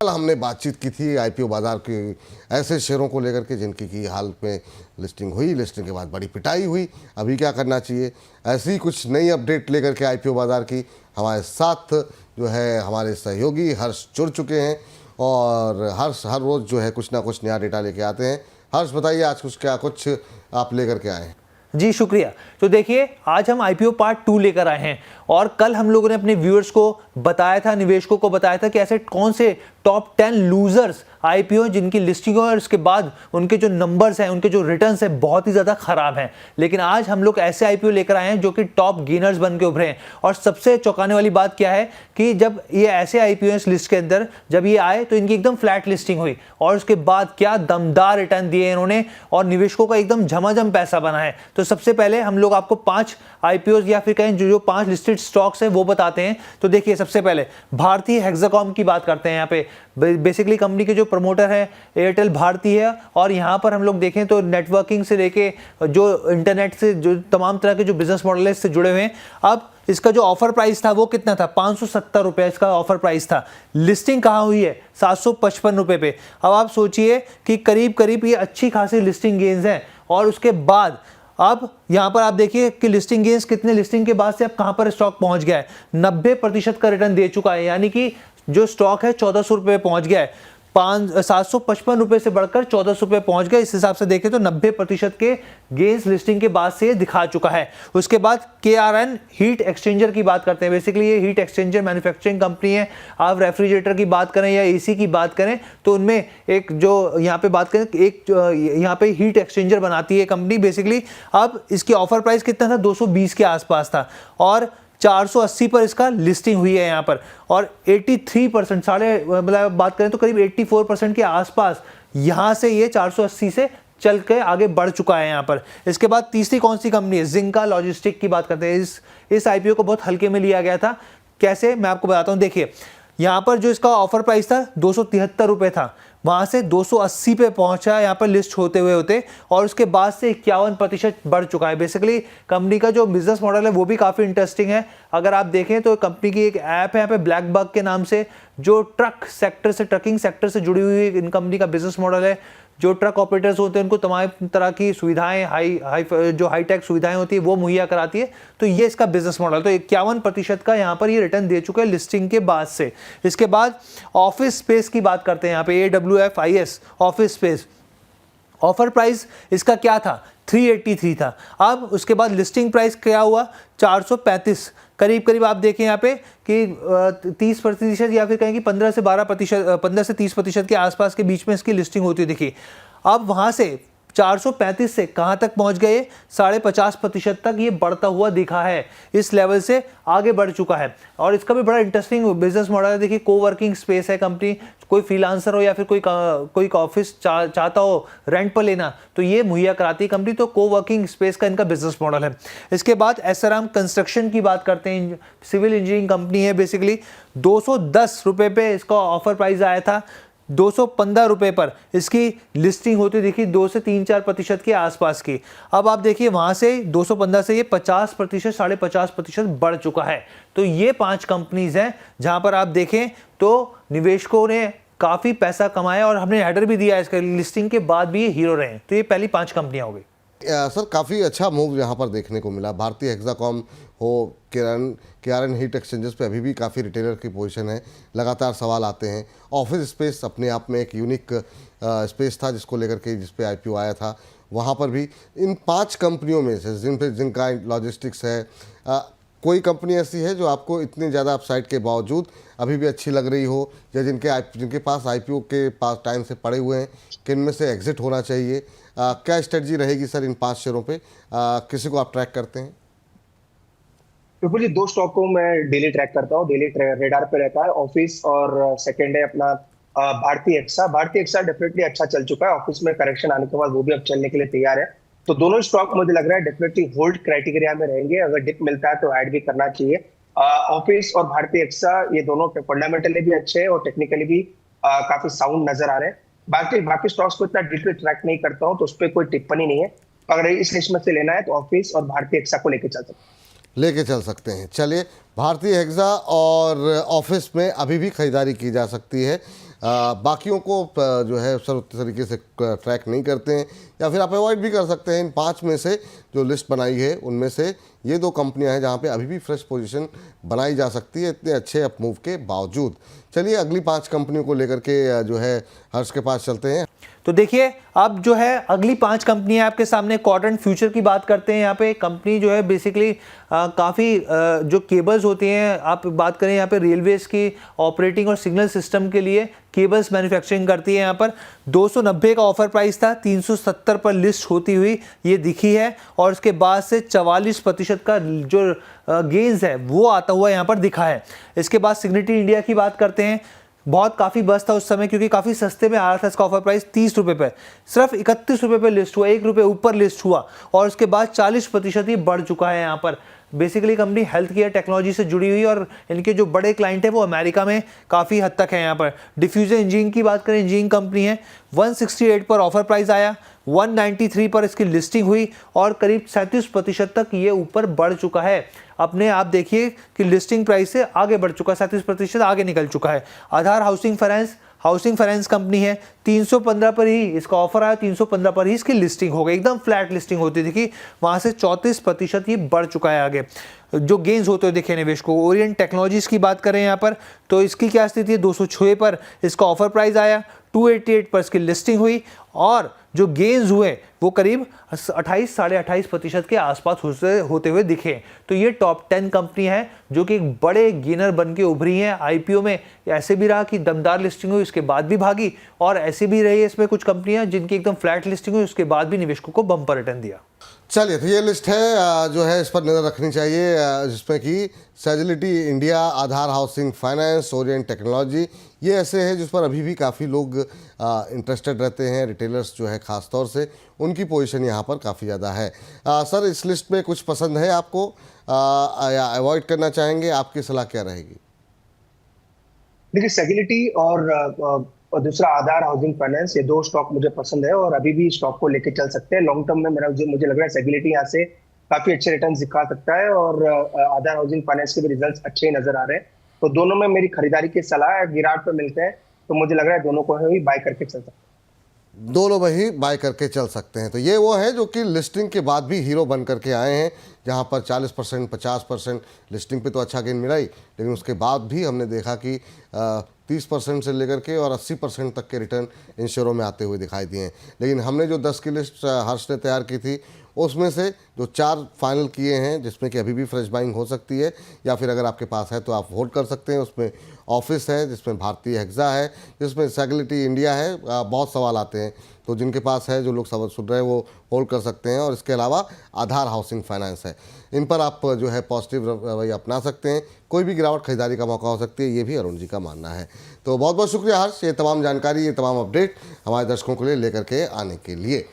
कल हमने बातचीत की थी आईपीओ बाजार के ऐसे शेयरों को लेकर के जिनकी की हाल में लिस्टिंग हुई, लिस्टिंग के बाद बड़ी पिटाई हुई, अभी क्या करना चाहिए। ऐसी ही कुछ नई अपडेट लेकर के आईपीओ बाजार की हमारे साथ जो है हमारे सहयोगी हर्ष जुड़ चुके हैं और हर्ष हर रोज़ जो है कुछ ना कुछ नया डेटा लेके आते हैं। हर्ष बताइए आज कुछ आप लेकर के आए हैं। जी शुक्रिया। तो देखिए आज हम आईपीओ पार्ट 2 लेकर आए हैं और कल हम लोगों ने अपने व्यूअर्स को बताया था, निवेशकों को बताया था कि ऐसे कौन से टॉप 10 लूजर्स आईपीओ जिनकी लिस्टिंग और उसके बाद उनके जो नंबर्स हैं, उनके जो रिटर्न्स हैं बहुत ही ज़्यादा खराब हैं। लेकिन आज हम लोग ऐसे आईपीओ लेकर आए हैं जो कि टॉप गेनर्स बन के उभरे हैं। और सबसे चौंकाने वाली बात क्या है कि जब ये ऐसे आईपीओ इस लिस्ट के अंदर जब ये आए तो इनकी एकदम फ्लैट लिस्टिंग हुई और उसके बाद क्या दमदार रिटर्न दिए इन्होंने और निवेशकों का एकदम झमाझम पैसा बना है। तो सबसे पहले हम लोग आपको 5 आईपीओ या फिर कहें जो 5 लिस्टेड स्टॉक्स हैं वो बताते हैं। तो देखिए सबसे पहले भारतीय हेक्साकॉम की बात करते हैं। यहाँ पे बेसिकली कंपनी के जो प्रमोटर है एयरटेल भारती है और यहाँ पर हम लोग देखें तो नेटवर्किंग से लेके जो इंटरनेट से जो तमाम तरह के जो बिजनेस मॉडल है इससे जुड़े हुए हैं। अब इसका जो ऑफर प्राइस था वो कितना था, 570 रुपये इसका ऑफर प्राइस था। लिस्टिंग कहाँ हुई है, 755 रुपये पे। अब आप सोचिए कि करीब करीब ये अच्छी खासी लिस्टिंग गेन्स हैं और उसके बाद अब यहाँ पर आप देखिए कि लिस्टिंग गेन्स कितने, लिस्टिंग के बाद से अब कहाँ पर स्टॉक पहुँच गया है, 90% का रिटर्न दे चुका है। यानी कि जो स्टॉक है 1400 रुपये पहुँच गया है, 755 रुपये से बढ़कर 1400 रुपये पहुँच गए। इस हिसाब से देखें तो 90% के गेन्स लिस्टिंग के बाद से दिखा चुका है। उसके बाद KRN हीट एक्सचेंजर की बात करते हैं। बेसिकली ये हीट एक्सचेंजर मैन्युफैक्चरिंग कंपनी है। आप रेफ्रिजरेटर की बात करें या AC की बात करें तो उनमें एक जो यहाँ पे बात करें एक यहाँ पे हीट एक्सचेंजर बनाती है कंपनी बेसिकली। अब इसकी ऑफर प्राइस कितना था, 220 के आसपास था और 480 पर इसका लिस्टिंग हुई है यहाँ पर और 83% मतलब बात करें तो करीब 84% के आसपास यहाँ से ये 480 से चल के आगे बढ़ चुका है यहाँ पर। इसके बाद तीसरी कौन सी कंपनी है, जिंका लॉजिस्टिक की बात करते हैं। इस आईपीओ को बहुत हल्के में लिया गया था। कैसे, मैं आपको बताता हूँ। देखिए यहाँ पर जो इसका ऑफर प्राइस था 273 रुपये था, वहाँ से 280 पे पहुँचा यहाँ पर लिस्ट होते और उसके बाद से 51% बढ़ चुका है। बेसिकली कंपनी का जो बिजनेस मॉडल है वो भी काफ़ी इंटरेस्टिंग है। अगर आप देखें तो कंपनी की एक ऐप है यहाँ पे ब्लैक बग के नाम से, जो ट्रकिंग सेक्टर से जुड़ी हुई इन कंपनी का बिजनेस मॉडल है। जो ट्रक ऑपरेटर्स होते हैं उनको तमाम तरह की सुविधाएं हाईटेक सुविधाएं होती है वो मुहैया कराती है। तो ये इसका बिजनेस मॉडल, तो 51% का यहाँ पर ये रिटर्न दे चुके हैं लिस्टिंग के बाद से। इसके बाद ऑफिस स्पेस की बात करते हैं। यहाँ पे AWFIS office space, offer price इसका क्या था, 383 था। अब उसके बाद लिस्टिंग प्राइस क्या हुआ, 435। करीब आप देखें यहाँ पे कि 30% या फिर कहें कि 15 से 30% के आसपास के बीच में इसकी लिस्टिंग होती है। देखिए अब वहाँ से 435 से कहाँ तक पहुँच गए, 50.5% तक ये बढ़ता हुआ दिखा है। इस लेवल से आगे बढ़ चुका है और इसका भी बड़ा इंटरेस्टिंग बिजनेस मॉडल है। देखिए कोवर्किंग स्पेस है कंपनी, कोई फ्रीलांसर हो या फिर कोई ऑफिस चाहता हो रेंट पर लेना तो ये मुहैया कराती है कंपनी। तो कोवर्किंग स्पेस का इनका बिजनेस मॉडल है। इसके बाद SRM कंस्ट्रक्शन की बात करते हैं, सिविल इंजीनियरिंग कंपनी है। बेसिकली 210 रुपये पे इसका ऑफर प्राइस आया था, 215 रुपये पर इसकी लिस्टिंग होती देखिए 2 से 3-4% के आसपास की। अब आप देखिए वहाँ से 215 से ये 50%, 50.5% बढ़ चुका है। तो ये 5 कंपनीज हैं जहाँ पर आप देखें तो निवेशकों ने काफ़ी पैसा कमाया और हमने हेडर भी दिया इसका, लिस्टिंग के बाद भी ये हीरो रहे। तो ये पहली 5 कंपनियाँ हो गई। सर काफ़ी अच्छा मूव यहाँ पर देखने को मिला। भारतीय हेक्साकॉम हो, KRN हीट एक्सचेंजर्स पे अभी भी काफ़ी रिटेलर की पोजीशन है। लगातार सवाल आते हैं। ऑफिस स्पेस अपने आप में एक यूनिक स्पेस था जिसको लेकर के जिस पे IPO आया था, वहाँ पर भी इन 5 कंपनियों में से जिन पे जिनका लॉजिस्टिक्स है, कोई कंपनी ऐसी है जो आपको इतनी ज़्यादा अपसाइड के बावजूद अभी भी अच्छी लग रही हो, या जिनके पास IPO के पास टाइम से पड़े हुए हैं कि इनमें से एग्जिट होना चाहिए? क्या स्ट्रेटजी रहेगी सर इन 5 शेयरों पे? किसी को आप ट्रैक करते हैं? बिल्कुल जी, 2 स्टॉक को मैं डेली ट्रैक करता हूँ, डेली रेडार पे रहता है, ऑफिस और सेकंड है अपना भारतीय एक्सा डेफिनेटली अच्छा चल चुका है। ऑफिस में करेक्शन आने के बाद वो भी अब चलने के लिए तैयार है। तो दोनों स्टॉक मुझे लग रहा है डेफिनेटली होल्ड क्राइटेरिया में रहेंगे। अगर डिप मिलता है तो ऐड भी करना चाहिए। ऑफिस और भारतीय एक्सा ये दोनों फंडामेंटली भी अच्छे हैं और टेक्निकली भी काफी साउंड नजर आ रहे हैं। बाकी स्टॉक्स को इतना डिटेल ट्रैक नहीं करता हूँ तो उस पर कोई टिप्पणी नहीं है। अगर इस लिस्ट में से लेना है तो ऑफिस और भारतीय एक्सा को लेके चल सकते हैं। चलिए, भारतीय हेक्सा और ऑफिस में अभी भी खरीदारी की जा सकती है। बाकियों को जो है सर्व तरीके से ट्रैक नहीं करते हैं, या फिर आप अवॉइड भी कर सकते हैं। इन 5 में से जो लिस्ट बनाई है उनमें से ये 2 कंपनियां हैं जहां पे अभी भी फ्रेश पोजीशन बनाई जा सकती है इतने अच्छे अप मूव के बावजूद। चलिए अगली 5 कंपनियों को लेकर के जो है हर्ष के पास चलते हैं। तो देखिए अब जो है अगली 5 कंपनियां आपके सामने कॉटन फ्यूचर की बात करते हैं। यहाँ पे कंपनी जो है बेसिकली काफ़ी जो केबल्स होती हैं, आप बात करें यहाँ पे रेलवेज की ऑपरेटिंग और सिग्नल सिस्टम के लिए केबल्स मैन्युफैक्चरिंग करती है। यहाँ पर 290 का ऑफर प्राइस था, 370 पर लिस्ट होती हुई ये दिखी है और उसके बाद से 44% का जो गेंस है वो आता हुआ यहाँ पर दिखा है। इसके बाद सिग्निटी इंडिया की बात करते हैं। बहुत काफ़ी बस था उस समय क्योंकि काफ़ी सस्ते में आ रहा था। इसका ऑफर प्राइस 30 रुपये पे, सिर्फ 31 रुपये पे लिस्ट हुआ, 1 रुपये ऊपर लिस्ट हुआ और उसके बाद 40% ही बढ़ चुका है। यहाँ पर basically company health care technology से जुड़ी हुई और इनके जो बड़े क्लाइंट हैं वो अमेरिका में काफ़ी हद तक है। यहाँ पर डिफ्यूजर इंजीनियरिंग की बात करें, इंजीनियरिंग कंपनी है, 168 पर ऑफर प्राइस आया, 193 पर इसकी लिस्टिंग हुई और करीब 37% तक ये ऊपर बढ़ चुका है। अपने आप देखिए कि लिस्टिंग प्राइस से आगे बढ़ चुका है, 37% आगे निकल चुका है। आधार हाउसिंग फाइनेंस कंपनी है, 315 पर ही इसका ऑफर आया, 315 पर ही इसकी लिस्टिंग हो गई। एकदम फ्लैट लिस्टिंग होती थी, वहां से 34% ये बढ़ चुका है आगे। जो गेंस होते हुए दिखे निवेश को। ओरिएंट टेक्नोलॉजीज की बात करें यहाँ पर तो इसकी क्या स्थिति है, 206 पर इसका ऑफर प्राइस आया, 288 पर इसकी लिस्टिंग हुई और जो गेंस हुए वो करीब 28-28.5% के आसपास होते हुए दिखे। तो ये टॉप 10 कंपनी है जो कि एक बड़े गेनर बन के उभरी हैं। आईपीओ में ऐसे भी रहा कि दमदार लिस्टिंग हुई, उसके बाद भी भागी, और ऐसे भी रही है इसमें कुछ कंपनियां जिनकी एकदम फ्लैट लिस्टिंग हुई, उसके बाद भी निवेशकों को बम्पर रिटर्न दिया। चलिए तो ये लिस्ट है जो है इस पर नज़र रखनी चाहिए, जिसमें कि सैजिलिटी इंडिया, आधार हाउसिंग फाइनेंस, ओरिएंट टेक्नोलॉजी, ये ऐसे हैं जिस पर अभी भी काफ़ी लोग इंटरेस्टेड रहते हैं। रिटेलर्स जो है ख़ास तौर से उनकी पोजीशन यहाँ पर काफ़ी ज़्यादा है। सर इस लिस्ट में कुछ पसंद है आपको या अवॉइड करना चाहेंगे, आपकी सलाह क्या रहेगी? देखिए सैजिलिटी और दूसरा आधार हाउसिंग फाइनेंस, ये 2 स्टॉक मुझे पसंद है और अभी भी स्टॉक को लेके चल सकते हैं। लॉन्ग टर्म में मुझे लग रहा है सैजिलिटी यहाँ से काफी अच्छे रिटर्न दिखा सकता है और आधार हाउसिंग फाइनेंस के भी रिजल्ट्स अच्छे नजर आ रहे हैं। तो दोनों में मेरी खरीदारी की सलाह है। गिरावट पे मिलते हैं तो मुझे लग रहा है दोनों को ही बाय करके चल सकते हैं। दोनों में ही बाय करके चल सकते हैं। तो ये वो है जो कि लिस्टिंग के बाद भी हीरो बन करके आए हैं, जहां पर 40%, 50% लिस्टिंग पे तो अच्छा गेन मिला ही, लेकिन उसके बाद भी हमने देखा कि 30% से लेकर के और 80% तक के रिटर्न इन शेयरों में आते हुए दिखाई दिए हैं। लेकिन हमने जो 10 की लिस्ट हर्ष ने तैयार की थी उसमें से जो 4 फाइनल किए हैं, जिसमें कि अभी भी फ्रेश बाइंग हो सकती है, या फिर अगर आपके पास है तो आप होल्ड कर सकते हैं। उसमें ऑफिस है, जिसमें भारतीय हेक्सा है, जिसमें सैजिलिटी इंडिया है। बहुत सवाल आते हैं, तो जिनके पास है, जो लोग सवाल सुन रहे हैं, वो होल्ड कर सकते हैं। और इसके अलावा आधार हाउसिंग फाइनेंस है, इन पर आप जो है पॉजिटिव रवैया अपना सकते हैं। कोई भी गिरावट खरीदारी का मौका हो सकती है, ये भी अरुण जी का मानना है। तो बहुत बहुत शुक्रिया हर्ष, ये तमाम जानकारी, ये तमाम अपडेट हमारे दर्शकों के लिए लेकर के आने के लिए।